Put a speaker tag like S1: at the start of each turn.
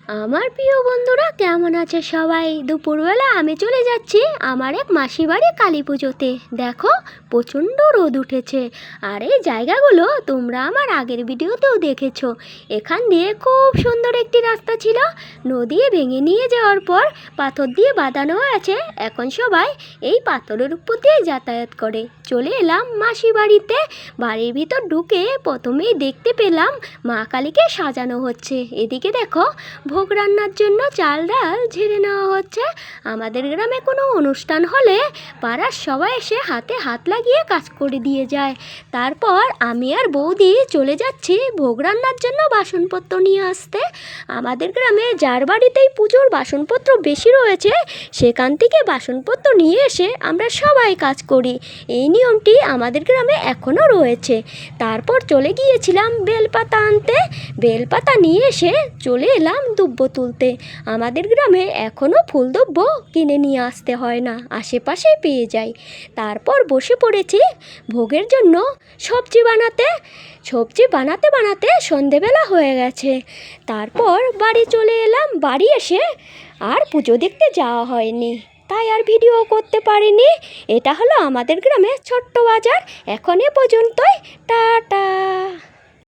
S1: আমার প্রিয় বন্ধুরা কেমন আছে সবাই? দুপুরবেলা আমি চলে যাচ্ছি আমার এক মাসির বাড়ি কালী পুজোতে। দেখো, প্রচণ্ড রোদ উঠেছে। আর এই জায়গাগুলো তোমরা আমার আগের ভিডিওতেও দেখেছো। এখান দিয়ে খুব সুন্দর একটি রাস্তা ছিল, নদী ভেঙে নিয়ে যাওয়ার পর পাথর দিয়ে বাঁধানো আছে। এখন সবাই এই পাথরের উপর দিয়ে যাতায়াত করে। চলে এলাম মাসি বাড়িতে। বাড়ির ভিতর ঢুকে প্রথমেই দেখতে পেলাম মা কালীকে সাজানো হচ্ছে। এদিকে দেখো, ভোগ রান্নার জন্য চাল ডাল ঝেড়ে নেওয়া হচ্ছে। আমাদের গ্রামে কোনো অনুষ্ঠান হলে পাড়ার সবাই এসে হাতে হাত লাগিয়ে কাজ করে দিয়ে যায়। তারপর আমি আর বৌদি চলে যাচ্ছি ভোগ রান্নার জন্য বাসনপত্র নিয়ে আসতে। আমাদের গ্রামে যার বাড়িতেই পুজোর বাসনপত্র বেশি রয়েছে সেখান থেকে বাসনপত্র নিয়ে এসে আমরা সবাই কাজ করি। এই নিয়মটি আমাদের গ্রামে এখনও রয়েছে। তারপর চলে গিয়েছিলাম বেলপাতা আনতে। বেলপাতা নিয়ে এসে চলে এলাম দুব্ব তুলতে। আমাদের গ্রামে এখনও ফুলদুব্ব কিনে নিয়ে আসতে হয় না, আশেপাশেই পেয়ে যাই। তারপর বসে পড়েছি ভোগের জন্য সবজি বানাতে। সবজি বানাতে বানাতে সন্ধেবেলা হয়ে গেছে। তারপর বাড়ি চলে এলাম। বাড়ি এসে আর পুজো দেখতে যাওয়া হয়নি, তাই আর ভিডিও করতে পারিনি। এটা হলো আমাদের গ্রামের ছোট্ট বাজার। এখন এ পর্যন্তই। টাটা।